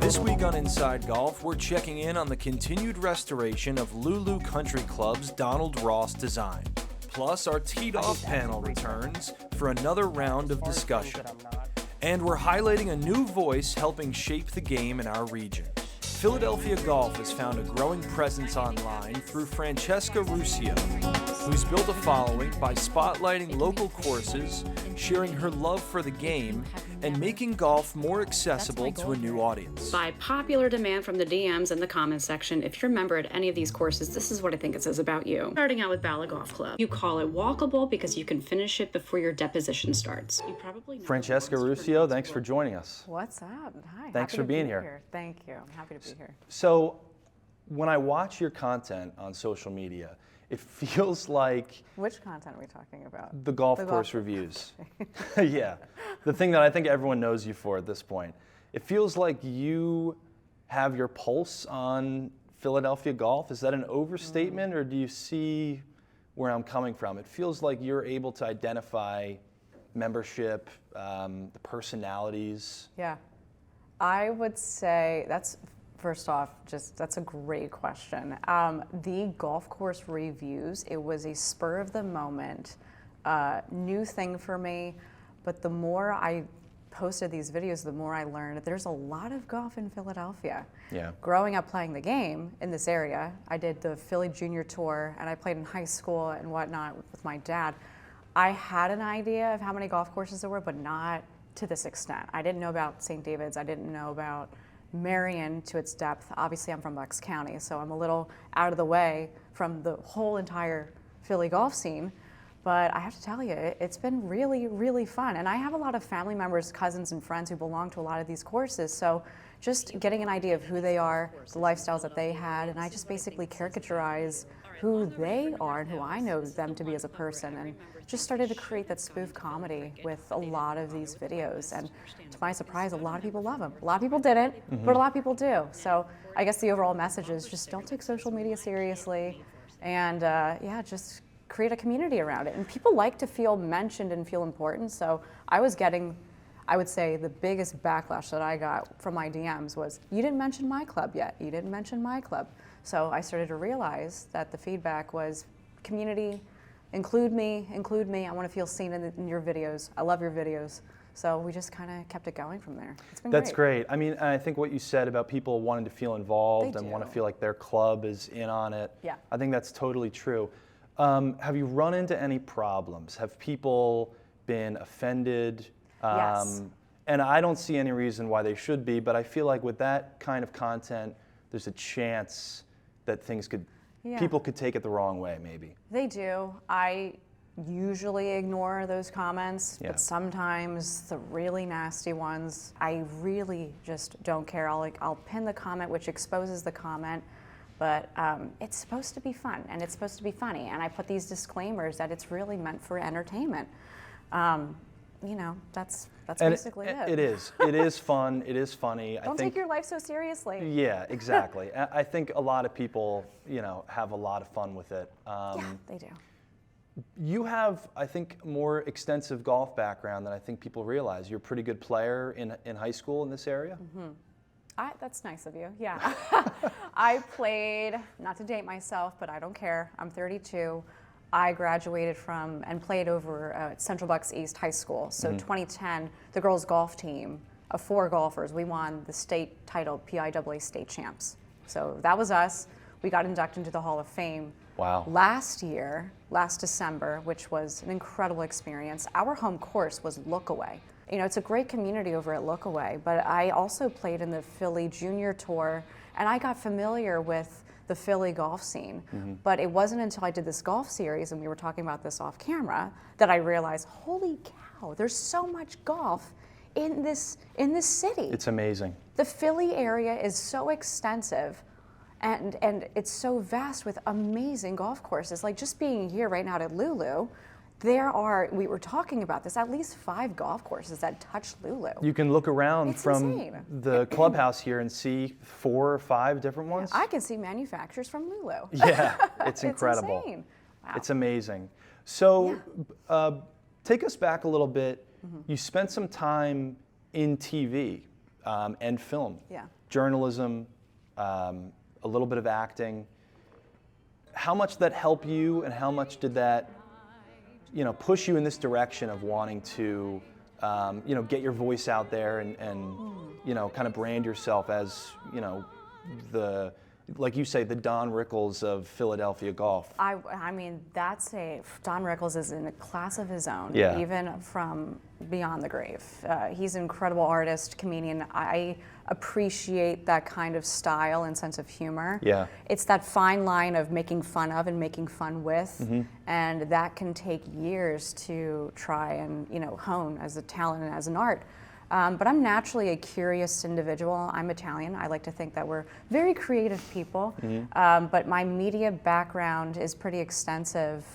This week on Inside Golf, we're checking in on the continued restoration of LuLu Country Club's Donald Ross design. Plus, our Teed Off panel returns for another round of discussion. And we're highlighting a new voice helping shape the game in our region. Philadelphia Golf has found a growing presence online through Francesca Ruscio, who's built a following by spotlighting local courses, sharing her love for the game, and making golf more accessible to a new audience. By popular demand from the DMs and the comments section, if you're a member at any of these courses, this is what I think it says about you. Starting out with Bala Golf Club. You call it walkable because you can finish it before your deposition starts. You probably know Francesca Ruscio, thanks for joining us. What's up? Hi. Thanks for being here. Thank you. I'm happy to be here. So, when I watch your content on social media, it feels like... Which content are we talking about? The golf course reviews. Yeah, the thing that I think everyone knows you for at this point. It feels like you have your pulse on Philadelphia golf. Is that an overstatement, or do you see where I'm coming from? It feels like you're able to identify membership, the personalities. Yeah, I would say that's... First off, that's a great question. The golf course reviews, it was a spur of the moment, new thing for me, but the more I posted these videos, the more I learned that there's a lot of golf in Philadelphia. Yeah. Growing up playing the game in this area, I did the Philly Junior Tour and I played in high school and whatnot with my dad. I had an idea of how many golf courses there were, but not to this extent. I didn't know about St. David's, I didn't know about Marion to its depth. Obviously I'm from Bucks County, so I'm a little out of the way from the whole entire Philly golf scene, but I have to tell you, it's been really, really fun. And I have a lot of family members, cousins and friends who belong to a lot of these courses, so just getting an idea of who they are, the lifestyles that they had, and I just basically caricaturize who they are and who I know them to be as a person, and just started to create that spoof comedy with a lot of these videos. And to my surprise, a lot of people love them. A lot of people didn't, but a lot of people do. So I guess the overall message is just don't take social media seriously, and yeah, just create a community around it. And people like to feel mentioned and feel important, so I was getting, I would say the biggest backlash that I got from my DMs was, you didn't mention my club yet, you didn't mention my club. So I started to realize that the feedback was, community, include me, I want to feel seen in your videos, I love your videos. So we just kind of kept it going from there. It's been That's great. I mean, and I think what you said about people wanting to feel involved and want to feel like their club is in on it, yeah. I think that's totally true. Have you run into any problems? Have people been offended? Yes. And I don't see any reason why they should be, but I feel like with that kind of content, there's a chance that things could, people could take it the wrong way, maybe. They do. I usually ignore those comments, but sometimes the really nasty ones, I really just don't care. I'll pin the comment, which exposes the comment, but it's supposed to be fun and it's supposed to be funny. And I put these disclaimers that it's really meant for entertainment. You know, that's basically it. It is. It is fun. It is funny. Don't take your life so seriously. Yeah, exactly. I think a lot of people, you know, have a lot of fun with it. Yeah, they do. You have, I think, more extensive golf background than I think people realize. You're a pretty good player in high school in this area. Mm-hmm. That's nice of you. Yeah. I played, not to date myself, but I don't care. I'm 32. I graduated from and played over at Central Bucks East High School. So 2010, the girls golf team of 4 golfers, we won the state title, PIAA state champs. So that was us. We got inducted into the Hall of Fame. Wow. Last December, which was an incredible experience, our home course was Lookaway. You know, it's a great community over at Lookaway, but I also played in the Philly Junior Tour, and I got familiar with the Philly golf scene. But it wasn't until I did this golf series, and we were talking about this off camera, that I realized, holy cow, there's so much golf in this city. It's amazing. The Philly area is so extensive, and it's so vast with amazing golf courses. Like just being here right now at LuLu, there are, we were talking about this, at least 5 golf courses that touch LuLu. You can look around It's from insane. the clubhouse here and see 4 or 5 different ones. I can see manufacturers from LuLu. Yeah, it's incredible. It's insane. Wow. It's amazing. So take us back a little bit. You spent some time in TV and film. Yeah. journalism, a little bit of acting. How much did that help you, and how much did that, push you in this direction of wanting to, get your voice out there and kind of brand yourself as, like you say, the Don Rickles of Philadelphia golf? I mean, Don Rickles is in a class of his own, Yeah. even from beyond the grave. He's an incredible artist, comedian. I appreciate that kind of style and sense of humor. Yeah. It's that fine line of making fun of and making fun with, and that can take years to try and hone as a talent and as an art. But I'm naturally a curious individual. I'm Italian. I like to think that we're very creative people. But my media background is pretty extensive.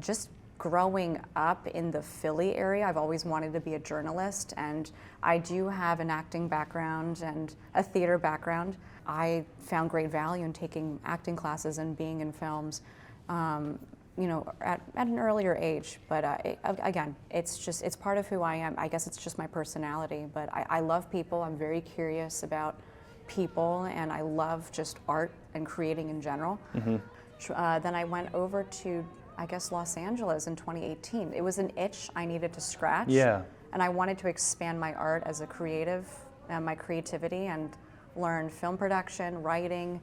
Just growing up in the Philly area, I've always wanted to be a journalist, and I do have an acting background and a theater background. I found great value in taking acting classes and being in films. At an earlier age, but again, it's part of who I am. I guess it's just my personality, but I love people. I'm very curious about people, and I love just art and creating in general. Then I went over to, I guess, Los Angeles in 2018. It was an itch I needed to scratch. Yeah. And I wanted to expand my art as a creative, my creativity, and learn film production, writing,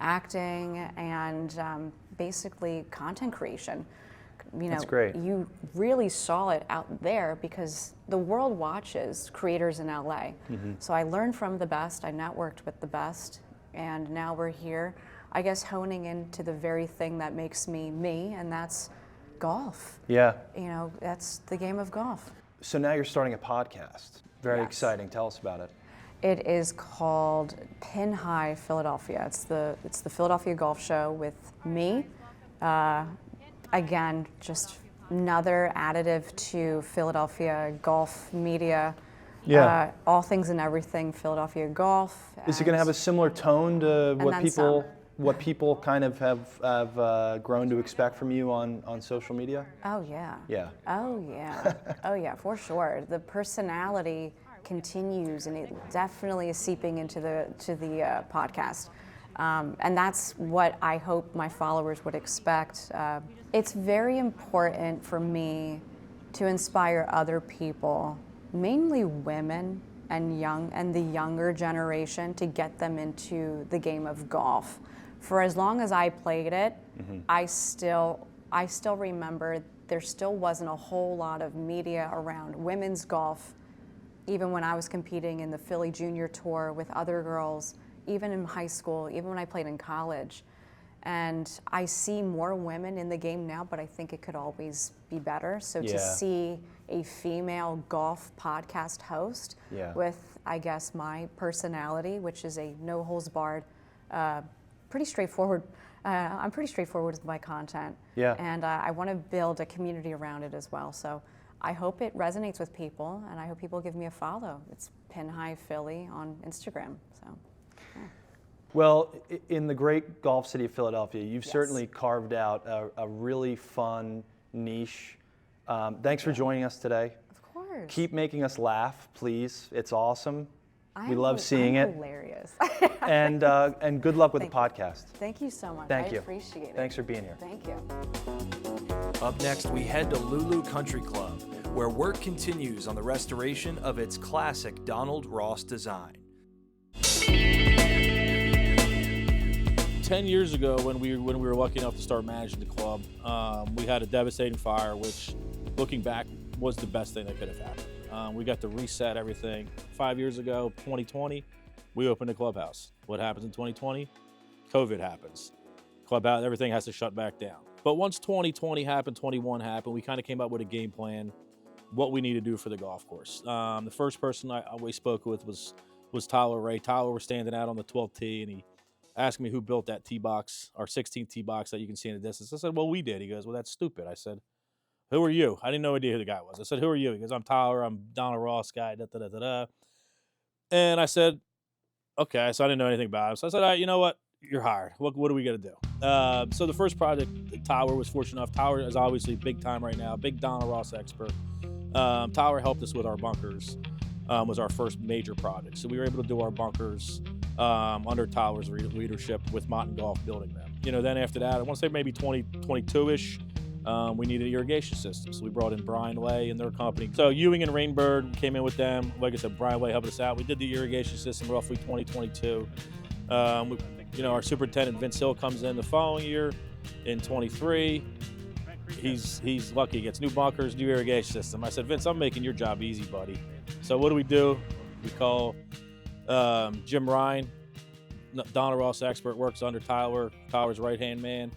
acting, and basically content creation. That's great. You really saw it out there because the world watches creators in LA. So I learned from the best, I networked with the best, and now we're here, I guess, honing into the very thing that makes me me, and that's golf. Yeah. That's the game of golf. So now you're starting a podcast. Very Yes. exciting. Tell us about it. It is called Pin High Philadelphia. It's the Philadelphia Golf Show with me. Again, just another additive to Philadelphia golf media. Yeah. All things and everything Philadelphia golf. Is it going to have a similar tone to then what people kind of have grown to expect from you on social media? Oh yeah. Yeah. Oh yeah. Oh yeah, for sure. The personality continues, and it definitely is seeping into the podcast. And that's what I hope my followers would expect. It's very important for me to inspire other people, mainly women and the younger generation, to get them into the game of golf. For as long as I played it, I still remember there still wasn't a whole lot of media around women's golf, even when I was competing in the Philly Junior Tour with other girls, even in high school, even when I played in college. And I see more women in the game now, but I think it could always be better. So to see a female golf podcast host with, I guess, my personality, which is a no-holds-barred, pretty straightforward. I'm pretty straightforward with my content. Yeah. And I want to build a community around it as well. So I hope it resonates with people, and I hope people give me a follow. It's Pin High Philly on Instagram. So. Well, in the great golf city of Philadelphia, you've certainly carved out a really fun niche. Thanks for joining us today. Of course. Keep making us laugh, please. It's awesome. We love seeing it. Hilarious. And good luck with the podcast. Thank you so much. Thank you. I appreciate it. Thanks for being here. Thank you. Up next, we head to LuLu Country Club, where work continues on the restoration of its classic Donald Ross design. 10 years ago, when we were lucky enough to start managing the club, we had a devastating fire, which, looking back, was the best thing that could have happened. We got to reset everything. 5 years ago, 2020, we opened a clubhouse. What happens in 2020? COVID happens. Clubhouse, everything has to shut back down. But once 2020 happened, 21 happened, we kind of came up with a game plan, what we need to do for the golf course. The first person we spoke with was Tyler Ray. Tyler was standing out on the 12th tee, and he asked me who built that tee box, our 16th tee box that you can see in the distance. I said, well, we did. He goes, well, that's stupid. I said, who are you? I didn't know idea who the guy was. I said, who are you? He goes, I'm Tyler. I'm Donald Ross guy, da-da-da-da-da. And I said, okay. So I didn't know anything about him. So I said, all right, you know what? You're hired. What are we going to do? So the first project, Tyler was fortunate enough. Tyler is obviously big time right now, big Donald Ross expert. Tyler helped us with our bunkers. was our first major project. So we were able to do our bunkers under Tyler's leadership with Mott Golf building them. Then after that, I want to say maybe 2022-ish, we needed an irrigation system. So we brought in Brian Lay and their company. So Ewing and Rainbird came in with them. Like I said, Brian Lay helped us out. We did the irrigation system roughly 2022. Our superintendent, Vince Hill, comes in the following year in 23. He's lucky. He gets new bunkers, new irrigation system. I said, Vince, I'm making your job easy, buddy. So what do? We call Jim Ryan, Donald Ross expert, works under Tyler's right-hand man.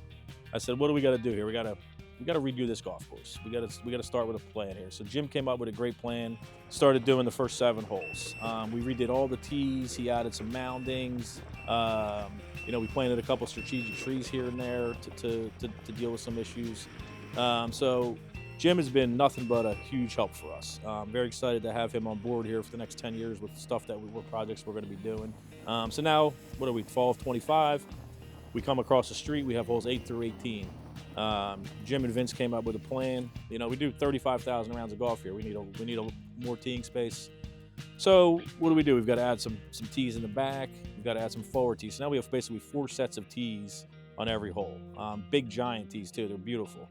I said, what do we got to do here? We got to redo this golf course. We got to start with a plan here. So Jim came up with a great plan. Started doing the first 7 holes. We redid all the tees. He added some moundings. We planted a couple strategic trees here and there to deal with some issues. So Jim has been nothing but a huge help for us. Very excited to have him on board here for the next 10 years with stuff what projects we're going to be doing. So now, fall of 25, we come across the street. We have holes 8 through 18. Jim and Vince came up with a plan. We do 35,000 rounds of golf here. We need more teeing space. So what do? We've got to add some tees in the back. We've got to add some forward tees. So now we have basically 4 sets of tees on every hole. Big giant tees too. They're beautiful.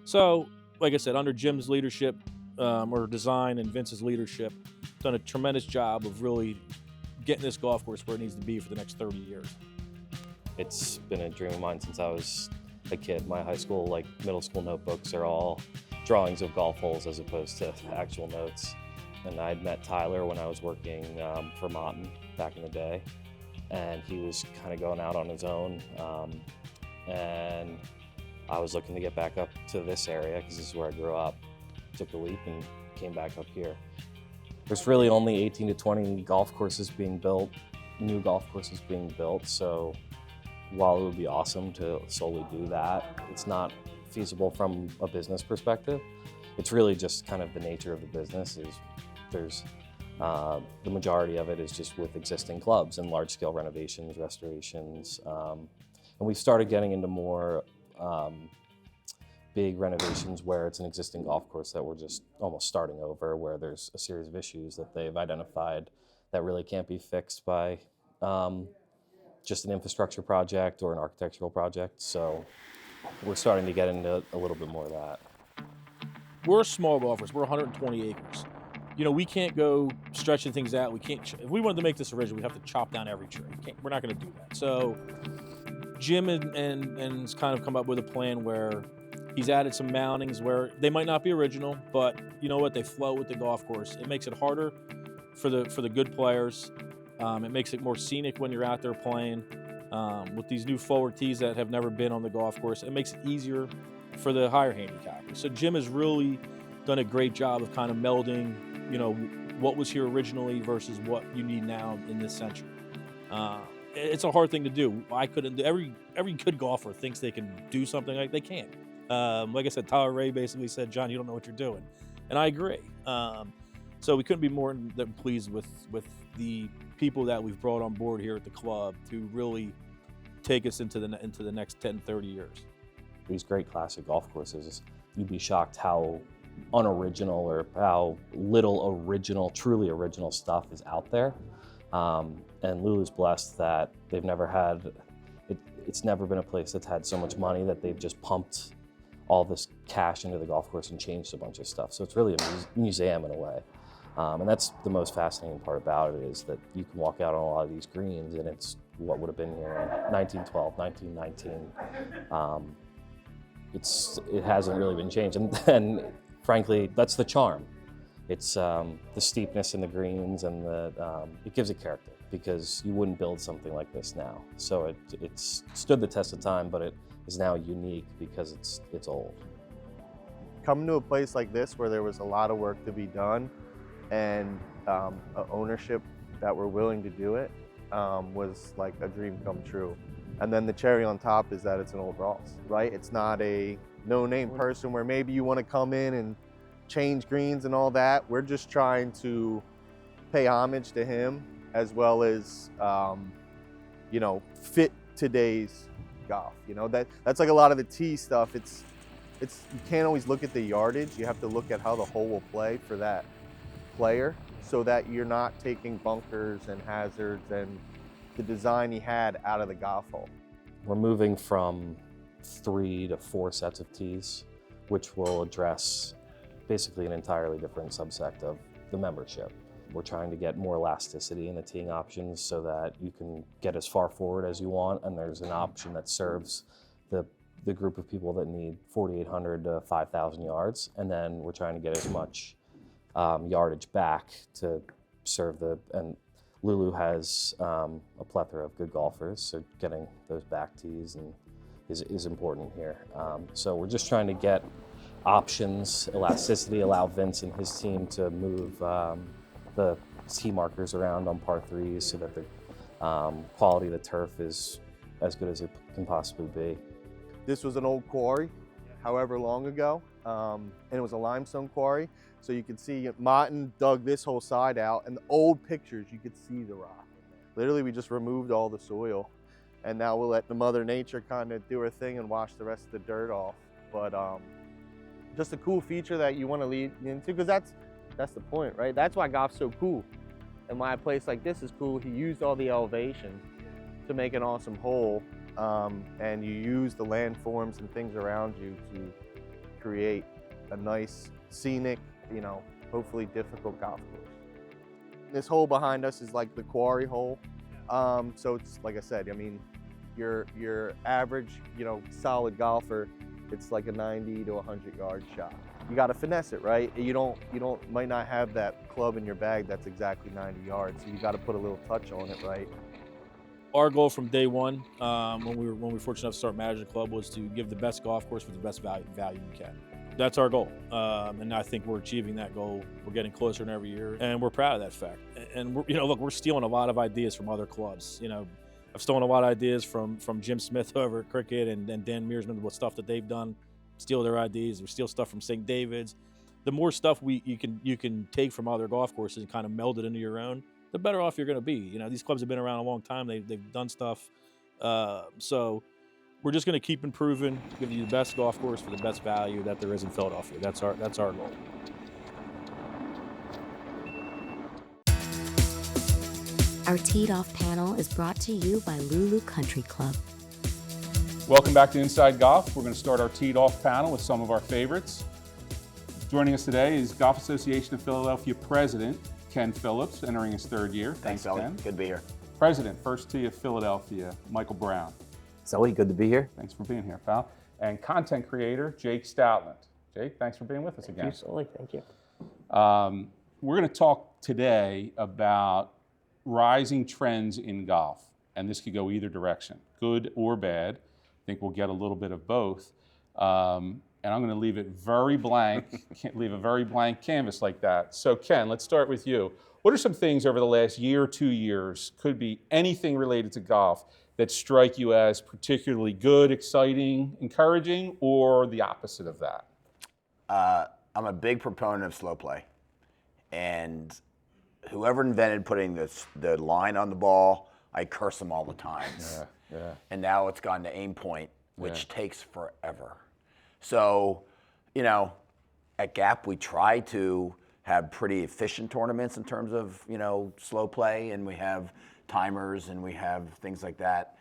So like I said, under Jim's leadership or design and Vince's leadership, done a tremendous job of really getting this golf course where it needs to be for the next 30 years. It's been a dream of mine since I was a kid. My high school, middle school notebooks are all drawings of golf holes as opposed to actual notes. And I'd met Tyler when I was working for Mott back in the day, and he was kind of going out on his own. And I was looking to get back up to this area because this is where I grew up. Took the leap and came back up here. There's really only 18 to 20 golf courses being built, new golf courses being built. So while it would be awesome to solely do that, it's not feasible from a business perspective. It's really just kind of the nature of the business is the majority of it is just with existing clubs and large-scale renovations, restorations. And we've started getting into more big renovations where it's an existing golf course that we're just almost starting over, where there's a series of issues that they've identified that really can't be fixed by just an infrastructure project or an architectural project. So we're starting to get into a little bit more of that. We're a small golf course. We're 120 acres. We can't go stretching things out. We can't. If we wanted to make this original, we'd have to chop down every tree. We're not going to do that. So Jim and kind of come up with a plan where he's added some mountings where they might not be original, but you know what? They flow with the golf course. It makes it harder for the good players. It makes it more scenic when you're out there playing. With these new forward tees that have never been on the golf course, it makes it easier for the higher handicappers. So Jim has really done a great job of kind of melding, what was here originally versus what you need now in this century. It's a hard thing to do. I couldn't do. Every good golfer thinks they can do something like they can't. Like I said, Tyler Ray basically said, "John, you don't know what you're doing," and I agree. So we couldn't be more than pleased with the people that we've brought on board here at the club to really take us into the next 10, 30 years. These great classic golf courses, you'd be shocked how unoriginal or how little truly original stuff is out there. And Lulu's blessed that they've never had, it's never been a place that's had so much money that they've just pumped all this cash into the golf course and changed a bunch of stuff. So it's really a museum in a way. And that's the most fascinating part about it, is that you can walk out on a lot of these greens and it's what would have been here in 1912, 1919. It hasn't really been changed. And frankly, that's the charm. It's the steepness in the greens, and it gives it character, because you wouldn't build something like this now. So it's stood the test of time, but it is now unique because it's old. Coming to a place like this where there was a lot of work to be done and ownership that were willing to do it was like a dream come true. And then the cherry on top is that it's an old Ross, right? It's not a no-name person where maybe you want to come in and change greens and all that. We're just trying to pay homage to him, as well as fit today's golf. That's like a lot of the tee stuff. It's you can't always look at the yardage. You have to look at how the hole will play for that player. so that you're not taking bunkers and hazards and the design he had out of the golf hole. We're moving from 3 to 4 sets of tees, which will address basically an entirely different subsect of the membership. We're trying to get more elasticity in the teeing options so that you can get as far forward as you want, and there's an option that serves the group of people that need 4,800 to 5,000 yards, and then we're trying to get as much yardage back to serve and Lulu has a plethora of good golfers, so getting those back tees is important here. So we're just trying to get options, elasticity, allow Vince and his team to move the tee markers around on par 3s so that the quality of the turf is as good as it can possibly be. This was an old quarry, however long ago, and it was a limestone quarry. So you can see Martin dug this whole side out, and the old pictures, you could see the rock. Literally, we just removed all the soil, and now we'll let the Mother Nature kind of do her thing and wash the rest of the dirt off. But just a cool feature that you want to lead into, because that's the point, right? That's why golf's so cool, and why a place like this is cool. He used all the elevation to make an awesome hole. And you use the landforms and things around you to create a nice, scenic, hopefully difficult golf course. This hole behind us is like the quarry hole. So it's, like I said, your average, solid golfer, it's like a 90 to 100 yard shot. You got to finesse it, right? You might not have that club in your bag that's exactly 90 yards, so you got to put a little touch on it, right? Our goal from day one, when we were fortunate enough to start managing the club, was to give the best golf course with the best value we can. That's our goal, and I think we're achieving that goal. We're getting closer every year, and we're proud of that fact. And we're stealing a lot of ideas from other clubs. I've stolen a lot of ideas from Jim Smith over at Cricket and Dan Mearsman, what stuff that they've done. Steal their ideas. We steal stuff from St. David's. The more stuff you can take from other golf courses and kind of meld it into your own, the better off you're going to be. These clubs have been around a long time. They've done stuff. So we're just going to keep improving, give you the best golf course for the best value that there is in Philadelphia. That's our goal. Our Teed Off panel is brought to you by LuLu Country Club. Welcome back to Inside Golf. We're going to start our Teed Off panel with some of our favorites. Joining us today is Golf Association of Philadelphia President Ken Phillips, entering his 3rd year. Thanks, Ellie. Good to be here. President, First Tee of Philadelphia, Michael Brown. Sully, good to be here. Thanks for being here, pal. And content creator, Jake Stoutland. Jake, thanks for being with us again. Thank you, Sully. Thank you. We're going to talk today about rising trends in golf, and this could go either direction, good or bad. I think we'll get a little bit of both. And I'm going to leave it very blank, can't leave a very blank canvas like that. So Ken, let's start with you. What are some things over the last year or 2 years, could be anything related to golf, that strike you as particularly good, exciting, encouraging, or the opposite of that? I'm a big proponent of slow play. And whoever invented putting the line on the ball, I curse them all the time. Yeah. And now it's gone to aim point, which takes forever. So, at Gap, we try to have pretty efficient tournaments in terms of, slow play, and we have timers and we have things like that.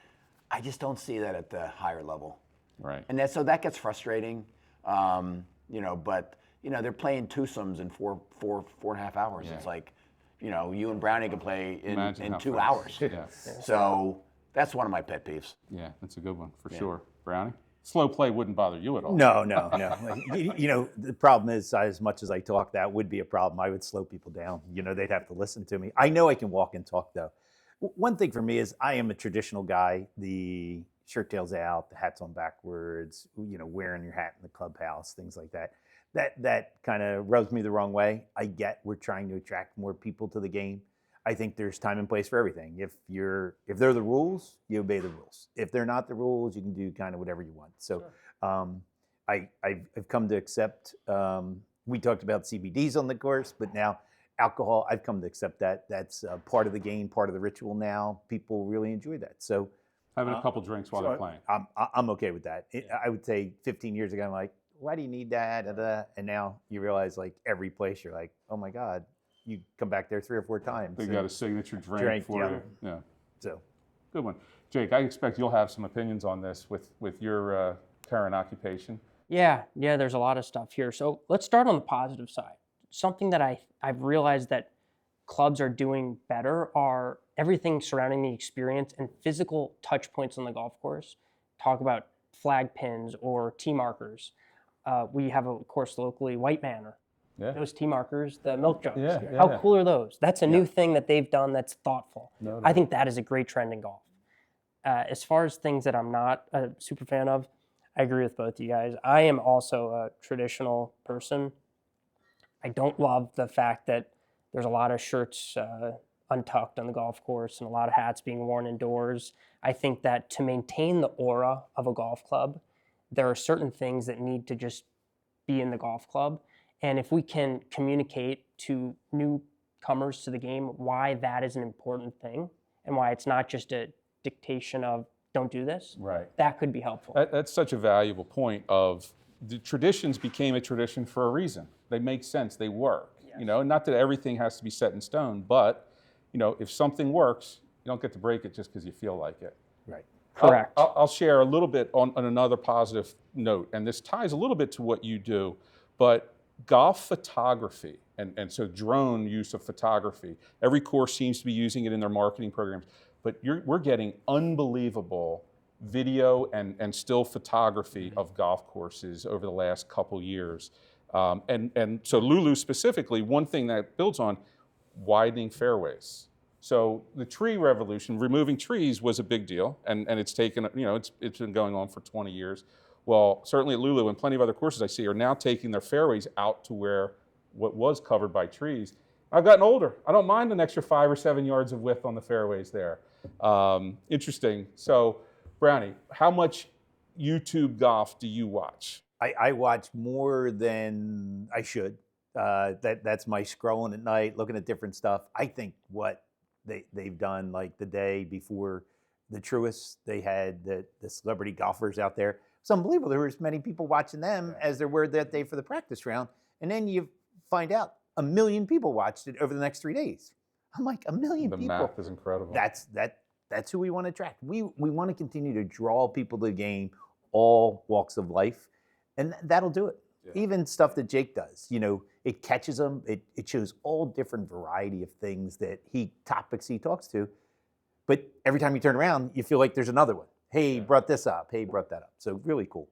I just don't see that at the higher level. Right. And so that gets frustrating, but, they're playing twosomes in four and a half hours. Yeah. It's like, you and Brownie can play in 2 hours. Yeah. So that's one of my pet peeves. Yeah, that's a good one for sure. Brownie? Slow play wouldn't bother you at all. No. The problem is, as much as I talk, that would be a problem. I would slow people down. They'd have to listen to me. I know I can walk and talk, though. One thing for me is I am a traditional guy. The shirt tails out, the hat's on backwards, wearing your hat in the clubhouse, things like that. That kind of rubs me the wrong way. I get we're trying to attract more people to the game. I think there's time and place for everything. If they're the rules, you obey the rules. If they're not the rules, you can do kind of whatever you want. So I've come to accept, we talked about CBDs on the course, but now alcohol, I've come to accept that. That's part of the game, part of the ritual now. People really enjoy that. So having a couple drinks while they're playing. I'm okay with that. I would say 15 years ago, I'm like, why do you need that? And now you realize, like, every place you're like, oh my God, you come back there 3 or 4 times. They got a signature drink Drink, for yeah. you. Yeah. So, Good one. Jake, I expect you'll have some opinions on this with your current occupation. Yeah, there's a lot of stuff here. So let's start on the positive side. Something that I've realized that clubs are doing better are everything surrounding the experience and physical touch points on the golf course. Talk about flag pins or tee markers. We have a course locally, White Manor. Yeah. Those tee markers, the milk jugs. Yeah, How yeah. cool are those? That's a new thing that they've done that's thoughtful. No I doubt. think that is a great trend in golf. As far as things that I'm not a super fan of, I agree with both you guys. I am also a traditional person. I don't love the fact that there's a lot of shirts untucked on the golf course and a lot of hats being worn indoors. I think that to maintain the aura of a golf club, there are certain things that need to just be in the golf club. And if we can communicate to newcomers to the game why that is an important thing and why it's not just a dictation of don't do this, Right. that could be helpful. That's such a valuable point of the traditions became a tradition for a reason. They make sense, they work. Yes. You know, not that everything has to be set in stone, but you know, if something works, you don't get to break it just because you feel like it. right. Correct. I'll share a little bit on another positive note, and this ties a little bit to what you do, but golf photography, and so drone use of photography. Every course seems to be using it in their marketing programs, but we're getting unbelievable video and still photography of golf courses over the last couple years. And so LuLu specifically, one thing that builds on widening fairways. So the tree revolution, removing trees was a big deal, and it's taken, you know, it's been going on for 20 years. Well, certainly at LuLu and plenty of other courses I see are now taking their fairways out to where what was covered by trees. I've gotten older. I don't mind an extra 5 or 7 yards of width on the fairways there. Interesting. So, Brownie, how much YouTube golf do you watch? I watch more than I should. That's my scrolling at night, looking at different stuff. I think what they've done, like the day before the Truists, they had the celebrity golfers out there. It's unbelievable. There were as many people watching them as there were that day for the practice round. And then you find out 1 million people watched it over the next 3 days. I'm like, 1 million The people. math is incredible. That's who we want to attract. We want to continue to draw people to the game, all walks of life, and that'll do it. Yeah. Even stuff that Jake does, you know, it catches them. It shows all different variety of things topics he talks to. But every time you turn around, you feel like there's another one. Hey, brought this up. Hey, brought that up. So really cool.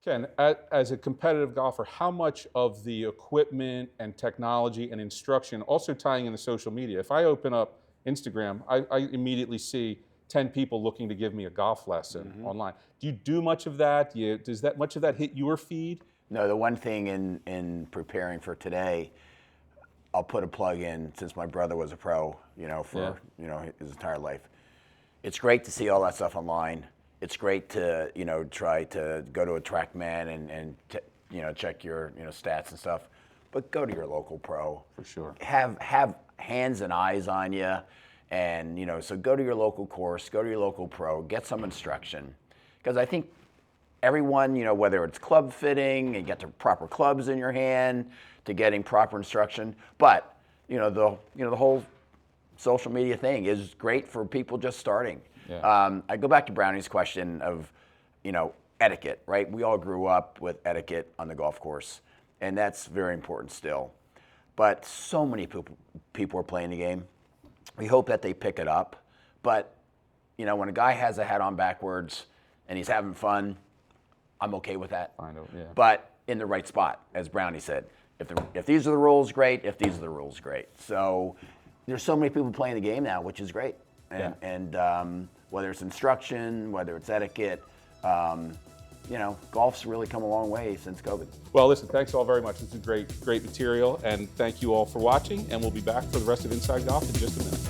Ken, as a competitive golfer, how much of the equipment and technology and instruction, also tying into social media, if I open up Instagram, I immediately see 10 people looking to give me a golf lesson online. Do you do much of that? Does that much of that hit your feed? No, the one thing in preparing for today, I'll put a plug in since my brother was a pro, for his entire life. It's great to see all that stuff online. It's great to try to go to a TrackMan and check your stats and stuff, but go to your local pro. For sure. Have hands and eyes on you, and so go to your local course, go to your local pro, get some instruction, because I think everyone, whether it's club fitting and get the proper clubs in your hand, to getting proper instruction, but the whole social media thing is great for people just starting. Yeah. I go back to Brownie's question of, etiquette, right? We all grew up with etiquette on the golf course, and that's very important still. But so many people are playing the game. We hope that they pick it up. But, when a guy has a hat on backwards and he's having fun, I'm okay with that. I know, yeah. But in the right spot, as Brownie said. If these are the rules, great. If these are the rules, great. So there's so many people playing the game now, which is great. And whether it's instruction, whether it's etiquette, golf's really come a long way since COVID. Well, listen, thanks all very much. This is great material, and thank you all for watching, and we'll be back for the rest of Inside Golf in just a minute.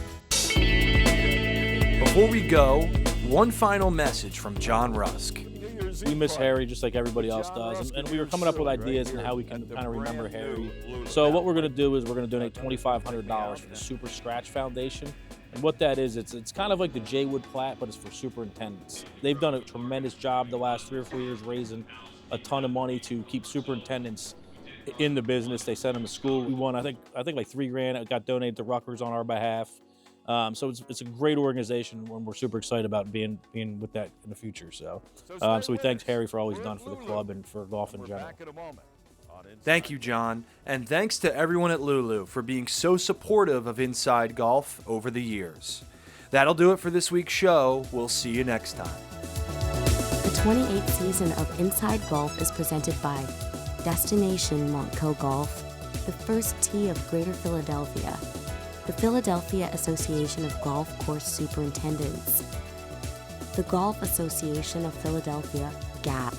Before we go, one final message from John Rusk. We miss Harry just like everybody else does, and we were coming up with ideas on how we can kind of remember Harry. So what we're going to do is we're going to donate $2,500 for the Super Scratch Foundation. And what that is, it's kind of like the Jaywood Platte, but it's for superintendents. They've done a tremendous job the last 3 or 4 years raising a ton of money to keep superintendents in the business. They sent them to school. We won, I think like $3,000. It got donated to Rutgers on our behalf. So it's a great organization, and we're super excited about being with that in the future. So we thank Harry for all he's done for the club and for golf in general. Thank you, John, and thanks to everyone at LuLu for being so supportive of Inside Golf over the years. That'll do it for this week's show. We'll see you next time. The 28th season of Inside Golf is presented by Destination Montco Golf, the first tee of Greater Philadelphia, the Philadelphia Association of Golf Course Superintendents, the Golf Association of Philadelphia, GAP,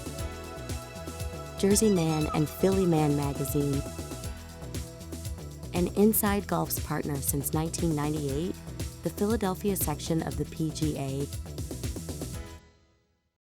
Jersey Man and Philly Man magazine, and Inside Golf's partner since 1998, the Philadelphia section of the PGA,